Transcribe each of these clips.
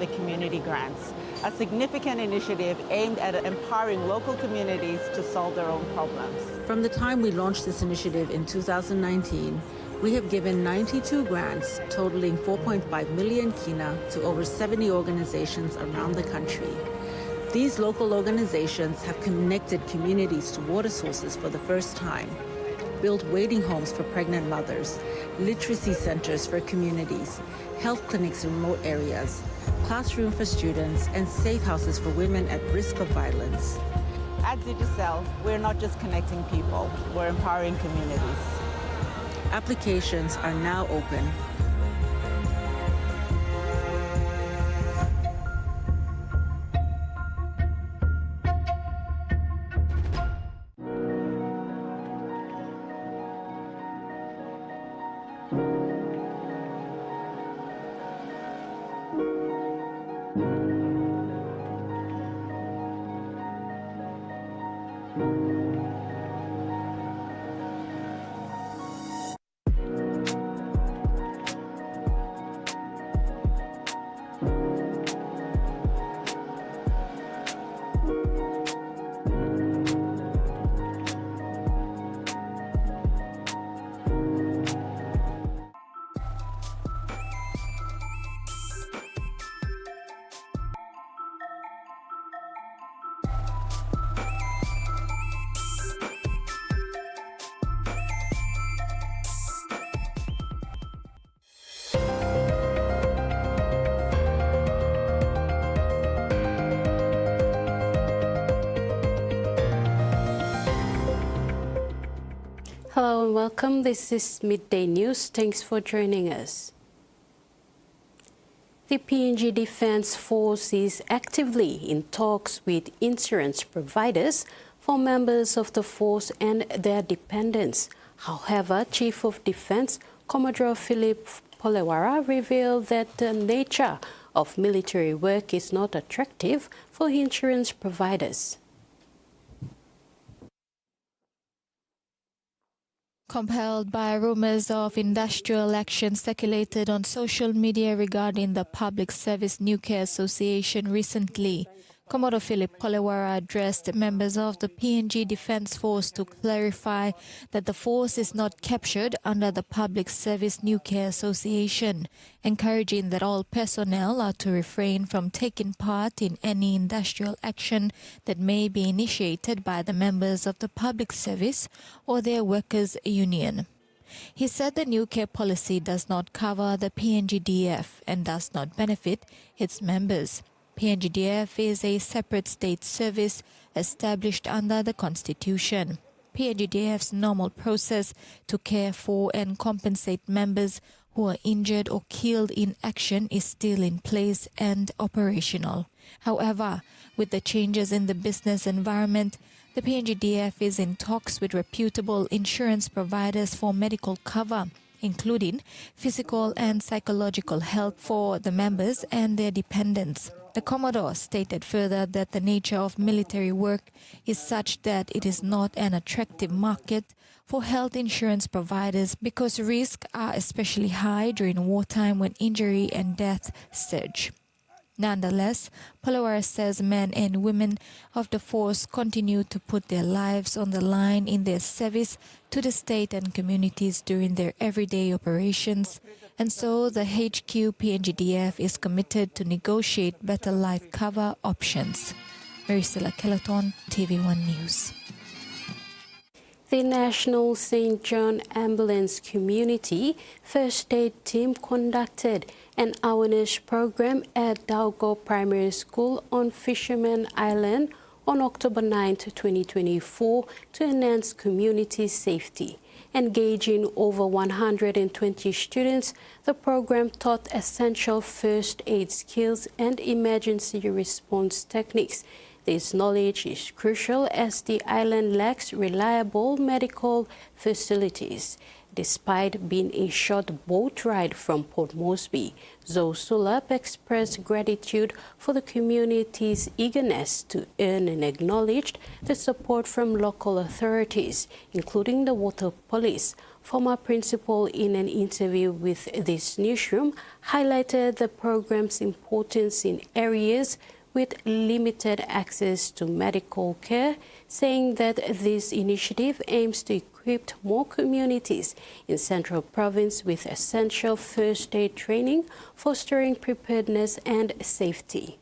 the community grants, a significant initiative aimed at empowering local communities to solve their own problems. From the time we launched this initiative in 2019, we have given 92 grants totaling 4.5 million kina to over 70 organizations around the country. These local organizations have connected communities to water sources for the first time, built waiting homes for pregnant mothers, literacy centers for communities, health clinics in remote areas, classrooms for students, and safe houses for women at risk of violence. At Digitel, we're not just connecting people, we're empowering communities. Applications are now open. Hello and welcome. This is Midday News. Thanks for joining us. The PNG Defence Force is actively in talks with insurance providers for members of the force and their dependents. However, Chief of Defence Commodore Philip Polewara revealed that the nature of military work is not attractive for insurance providers. Compelled by rumors of industrial action circulated on social media regarding the Public Service Nuclear Association recently, Commodore Philip Polewara addressed members of the PNG Defence Force to clarify that the force is not captured under the Public Service Nuclear Association, encouraging that all personnel are to refrain from taking part in any industrial action that may be initiated by the members of the public service or their workers' union. He said the nuclear policy does not cover the PNGDF and does not benefit its members. PNGDF is a separate state service established under the Constitution. PNGDF's normal process to care for and compensate members who are injured or killed in action is still in place and operational. However, with the changes in the business environment, the PNGDF is in talks with reputable insurance providers for medical cover, including physical and psychological help for the members and their dependents. The Commodore stated further that the nature of military work is such that it is not an attractive market for health insurance providers because risks are especially high during wartime when injury and death surge. Nonetheless, Polewara says men and women of the force continue to put their lives on the line in their service to the state and communities during their everyday operations, and so the HQ PNGDF is committed to negotiate better life cover options. Maricela Kelaton, TVWAN News. The National St. John Ambulance Community First Aid Team conducted an awareness program at Daugo Primary School on Fisherman Island on October 9, 2024 to enhance community safety. Engaging over 120 students, the program taught essential first aid skills and emergency response techniques. This knowledge is crucial as the island lacks reliable medical facilities. Despite being a short boat ride from Port Moresby, Zoe Sulap expressed gratitude for the community's eagerness to earn and acknowledged the support from local authorities, including the Water Police. Former principal, in an interview with this newsroom, highlighted the program's importance in areas with limited access to medical care, saying that this initiative aims to equip more communities in Central Province with essential first aid training, fostering preparedness and safety.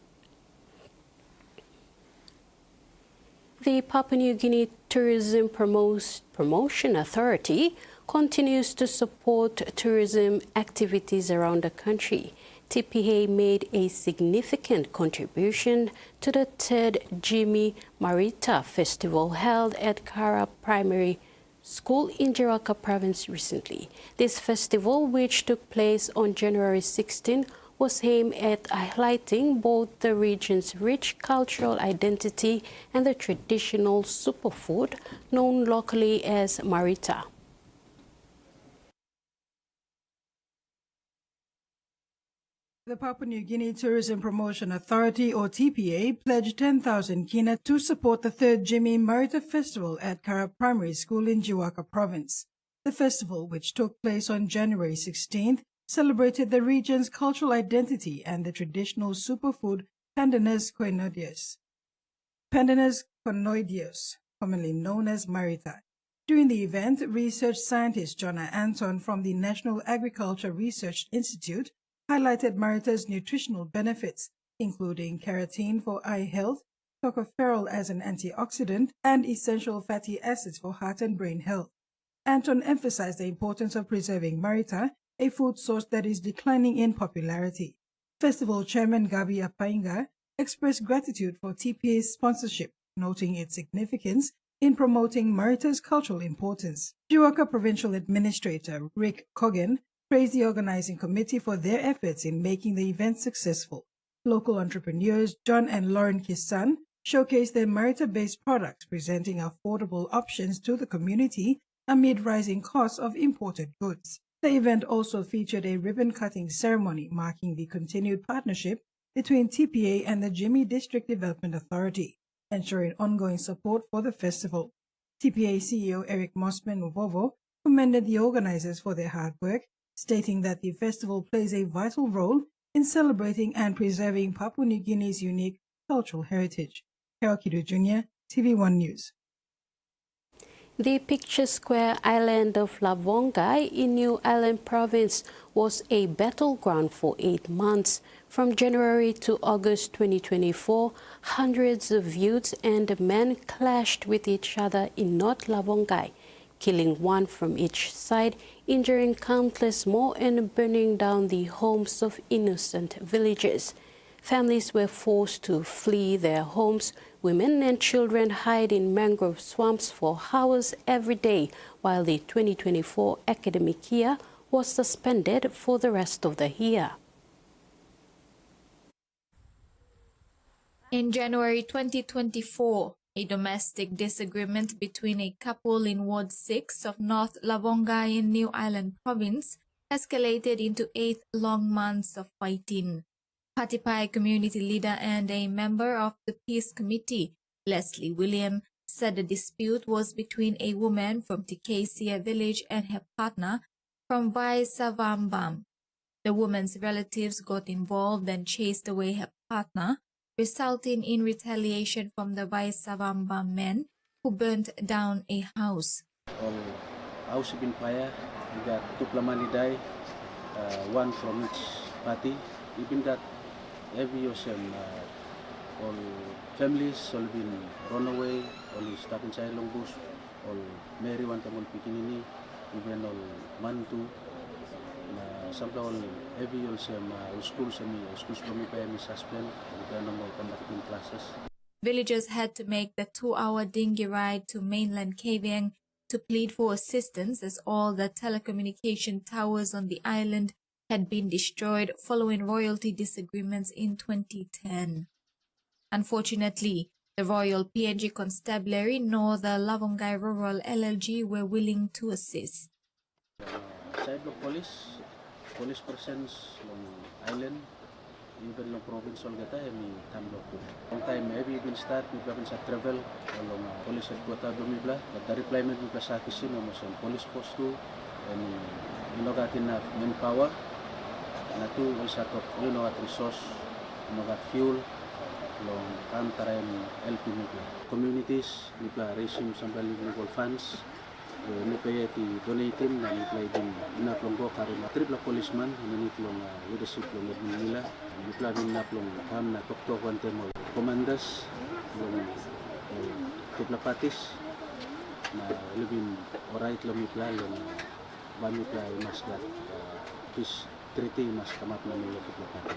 The Papua New Guinea Tourism Promotion Authority continues to support tourism activities around the country. TPA made a significant contribution to the third Jimmy Marita Festival held at Kara Primary School in Jiwaka Province recently. This festival, which took place on January 16, was aimed at highlighting both the region's rich cultural identity and the traditional superfood known locally as Marita. The Papua New Guinea Tourism Promotion Authority, or TPA, pledged 10,000 kina to support the third Jimmy Marita Festival at Kara Primary School in Jiwaka Province. The festival, which took place on January 16th, celebrated the region's cultural identity and the traditional superfood Pandanus conoideus, commonly known as Marita. During the event, research scientist Jonna Anton from the National Agriculture Research Institute highlighted Marita's nutritional benefits, including carotene for eye health, tocopherol as an antioxidant, and essential fatty acids for heart and brain health. Anton emphasized the importance of preserving Marita, a food source that is declining in popularity. Festival Chairman Gabi Apainga expressed gratitude for TPA's sponsorship, noting its significance in promoting Marita's cultural importance. Jiwaka Provincial Administrator Rick Cogan praised the organizing committee for their efforts in making the event successful. Local entrepreneurs John and Lauren Kisan showcased their Marita-based products, presenting affordable options to the community amid rising costs of imported goods. The event also featured a ribbon-cutting ceremony marking the continued partnership between TPA and the Jimmy District Development Authority, ensuring ongoing support for the festival. TPA CEO Eric Mossman Uvovo commended the organizers for their hard work, stating that the festival plays a vital role in celebrating and preserving Papua New Guinea's unique cultural heritage. Carol Kidu Jr., TV1 News. The picturesque island of Lavongai in New Island Province was a battleground for 8 months. From January to August 2024, hundreds of youths and men clashed with each other in North Lavongai, killing one from each side, injuring countless more and burning down the homes of innocent villagers. Families were forced to flee their homes. Women and children hide in mangrove swamps for hours every day, while the 2024 academic year was suspended for the rest of the year. In January 2024, a domestic disagreement between a couple in Ward 6 of North Lavongai in New Island Province escalated into 8 long months of fighting. Patipai community leader and a member of the Peace Committee, Leslie William, said the dispute was between a woman from Tikasia village and her partner from Vai Savambam. The woman's relatives got involved and chased away her partner, resulting in retaliation from the Vai Savambam men who burnt down a house. All house been fire. We got two plamani die, one from each party. Even that every ocean, all families all been run away, all stuck inside long bush, all Mary one tamon pikinini, even all man too. Sampai all every all schools kami pa mi suspend, and then all conducting classes. Villagers had to make the 2-hour dinghy ride to mainland Kavieng to plead for assistance, as all the telecommunication towers on the island had been destroyed following royalty disagreements in 2010. Unfortunately, the Royal PNG Constabulary nor the Lavongai Rural LLG were willing to assist. Side of police presence long island, even long province olgata mi tamlo ko. Long time maybe even start mi plan sa travel along police headquarters bumibla, but the replement mi sa kisin mo sa police post to and inogatin na manpower na to also to at resource, inogat fuel long kantaran LP mi communities mi raising sambal local funds. Nipaya ti donatin na nipaya din inaplonggo karon tripla policeman inanitlong leadership long nila nipla din naplong kam na TVWAN mo commandas long tripla patis na libin orait long nipla long banipla mas gat peace treaty mas kamat na nila tripla patis.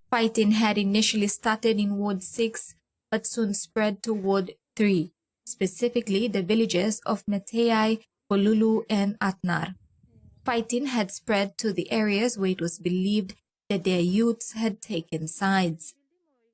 Fighting had initially started in Ward 6 but soon spread to Ward 3. Specifically the villages of Meteai, Polulu, and Atnar. Fighting had spread to the areas where it was believed that their youths had taken sides.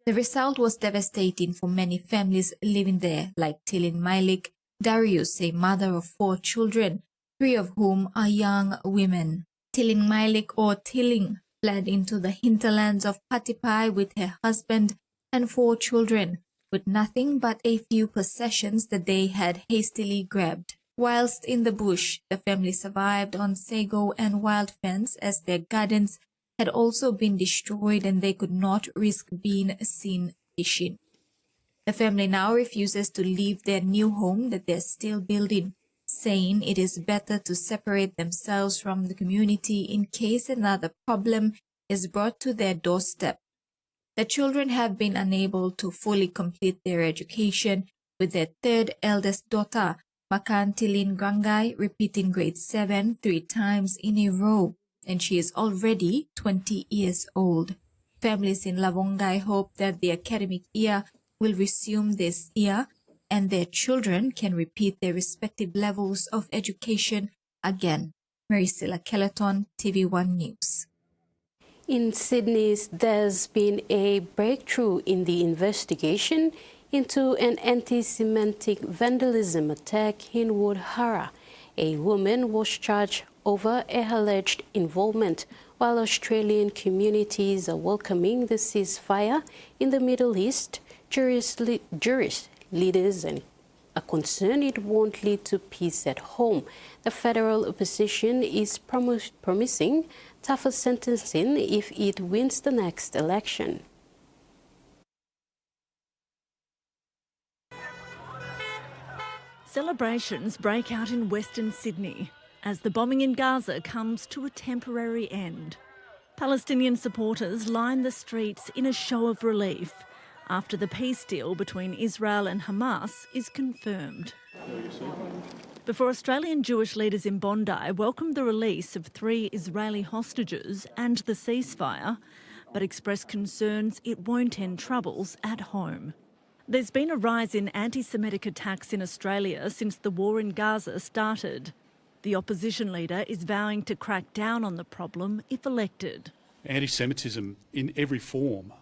The result was devastating for many families living there, like Tilin Mailik, Darius, a mother of 4 children, 3 of whom are young women. Tilin Mailik, or Tiling, fled into the hinterlands of Patipai with her husband and 4 children, with nothing but a few possessions that they had hastily grabbed. Whilst in the bush, the family survived on sago and wild fence as their gardens had also been destroyed and they could not risk being seen fishing. The family now refuses to leave their new home that they're still building, saying it is better to separate themselves from the community in case another problem is brought to their doorstep. The children have been unable to fully complete their education, with their 3rd eldest daughter, Makan Tilin Grangai, repeating grade 7 3 times in a row, and she is already 20 years old. Families in Lavongai hope that the academic year will resume this year and their children can repeat their respective levels of education again. Maricela Kelleton, TV1 News. In Sydney, there's been a breakthrough in the investigation into an anti-Semitic vandalism attack in Woodhara. A woman was charged over a alleged involvement, while Australian communities are welcoming the ceasefire in the Middle East. Jurist leaders are concerned it won't lead to peace at home. The federal opposition is promising tougher sentencing if it wins the next election. Celebrations break out in Western Sydney as the bombing in Gaza comes to a temporary end. Palestinian supporters line the streets in a show of relief after the peace deal between Israel and Hamas is confirmed. Before Australian Jewish leaders in Bondi welcomed the release of 3 Israeli hostages and the ceasefire, but expressed concerns it won't end troubles at home. There's been a rise in anti-Semitic attacks in Australia since the war in Gaza started. The opposition leader is vowing to crack down on the problem if elected. Anti-Semitism in every form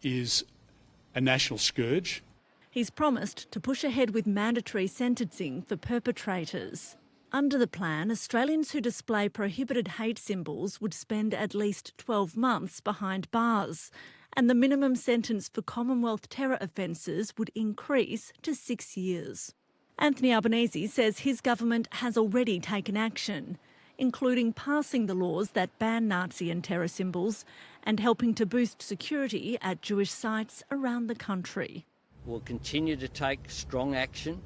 is a national scourge. He's promised to push ahead with mandatory sentencing for perpetrators. Under the plan, Australians who display prohibited hate symbols would spend at least 12 months behind bars, and the minimum sentence for Commonwealth terror offences would increase to 6 years. Anthony Albanese says his government has already taken action, including passing the laws that ban Nazi and terror symbols and helping to boost security at Jewish sites around the country. We'll continue to take strong action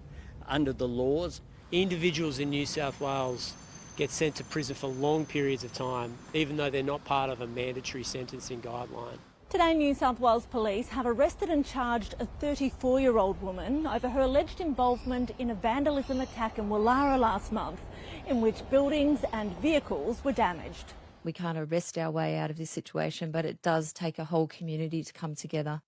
under the laws. Individuals in New South Wales get sent to prison for long periods of time, even though they're not part of a mandatory sentencing guideline. Today, New South Wales police have arrested and charged a 34-year-old woman over her alleged involvement in a vandalism attack in Woollahra last month, in which buildings and vehicles were damaged. We can't arrest our way out of this situation, but it does take a whole community to come together.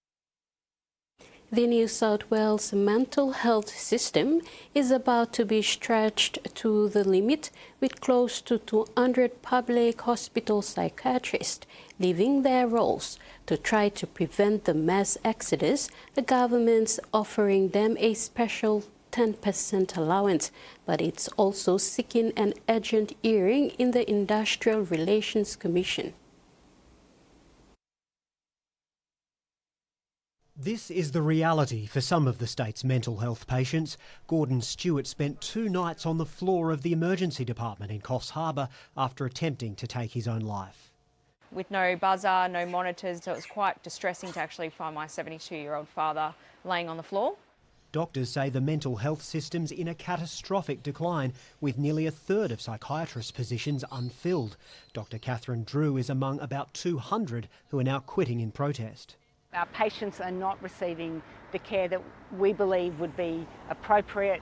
The New South Wales mental health system is about to be stretched to the limit, with close to 200 public hospital psychiatrists leaving their roles. To try to prevent the mass exodus, the government's offering them a special 10% allowance, but it's also seeking an urgent hearing in the Industrial Relations Commission. This is the reality for some of the state's mental health patients. Gordon Stewart spent 2 nights on the floor of the emergency department in Coffs Harbour after attempting to take his own life. With no buzzer, no monitors, so it was quite distressing to actually find my 72-year-old father laying on the floor. Doctors say the mental health system's in a catastrophic decline, with nearly 1/3 of psychiatrists' positions unfilled. Dr Catherine Drew is among about 200 who are now quitting in protest. Our patients are not receiving the care that we believe would be appropriate.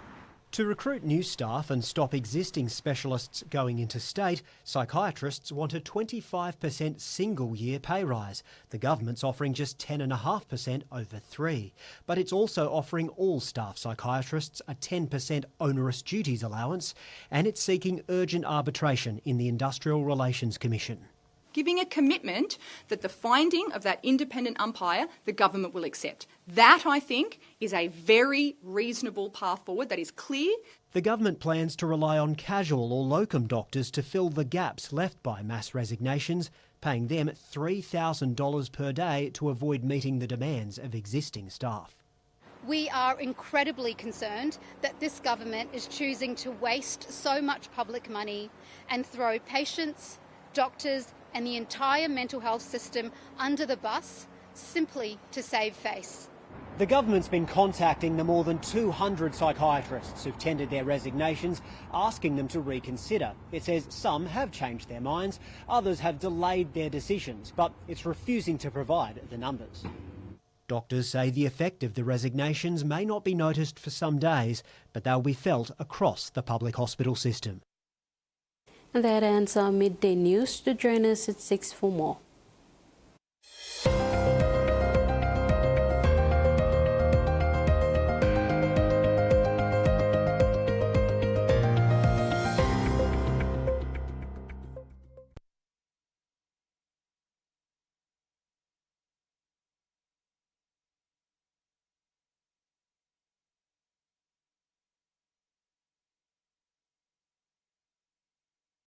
To recruit new staff and stop existing specialists going interstate, psychiatrists want a 25% single-year pay rise. The government's offering just 10.5% over 3. But it's also offering all staff psychiatrists a 10% onerous duties allowance, and it's seeking urgent arbitration in the Industrial Relations Commission. Giving a commitment that the finding of that independent umpire the government will accept. That, I think, is a very reasonable path forward that is clear. The government plans to rely on casual or locum doctors to fill the gaps left by mass resignations, paying them $3,000 per day to avoid meeting the demands of existing staff. We are incredibly concerned that this government is choosing to waste so much public money and throw patients, doctors and the entire mental health system under the bus simply to save face. The government's been contacting the more than 200 psychiatrists who've tendered their resignations, asking them to reconsider. It says some have changed their minds, others have delayed their decisions, but it's refusing to provide the numbers. Doctors say the effect of the resignations may not be noticed for some days, but they'll be felt across the public hospital system. And that ends our midday news. To join us at 6 for more.